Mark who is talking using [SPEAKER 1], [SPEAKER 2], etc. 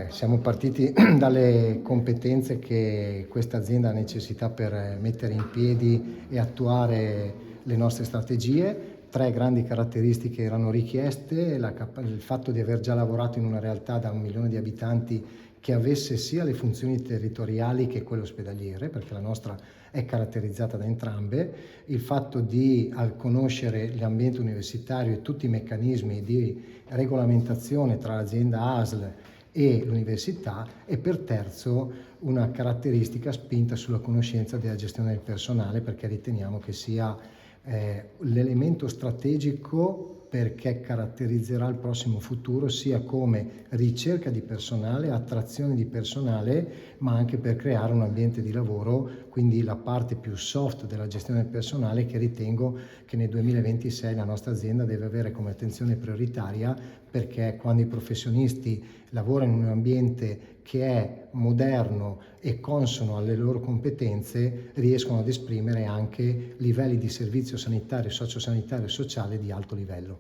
[SPEAKER 1] Siamo partiti dalle competenze che questa azienda ha necessità per mettere in piedi e attuare le nostre strategie. 3 grandi caratteristiche erano richieste: il fatto di aver già lavorato in una realtà da 1 milione di abitanti che avesse sia le funzioni territoriali che quelle ospedaliere, perché la nostra è caratterizzata da entrambe, il fatto di conoscere l'ambiente universitario e tutti i meccanismi di regolamentazione tra l'azienda ASL e l'università, e per terzo una caratteristica spinta sulla conoscenza della gestione del personale, perché riteniamo che sia l'elemento strategico, perché caratterizzerà il prossimo futuro sia come ricerca di personale, attrazione di personale, ma anche per creare un ambiente di lavoro, quindi la parte più soft della gestione del personale, che ritengo che nel 2026 la nostra azienda deve avere come attenzione prioritaria, perché quando i professionisti lavorano in un ambiente che è moderno e consono alle loro competenze, riescono ad esprimere anche livelli di servizio sanitario, sociosanitario e sociale di alto livello.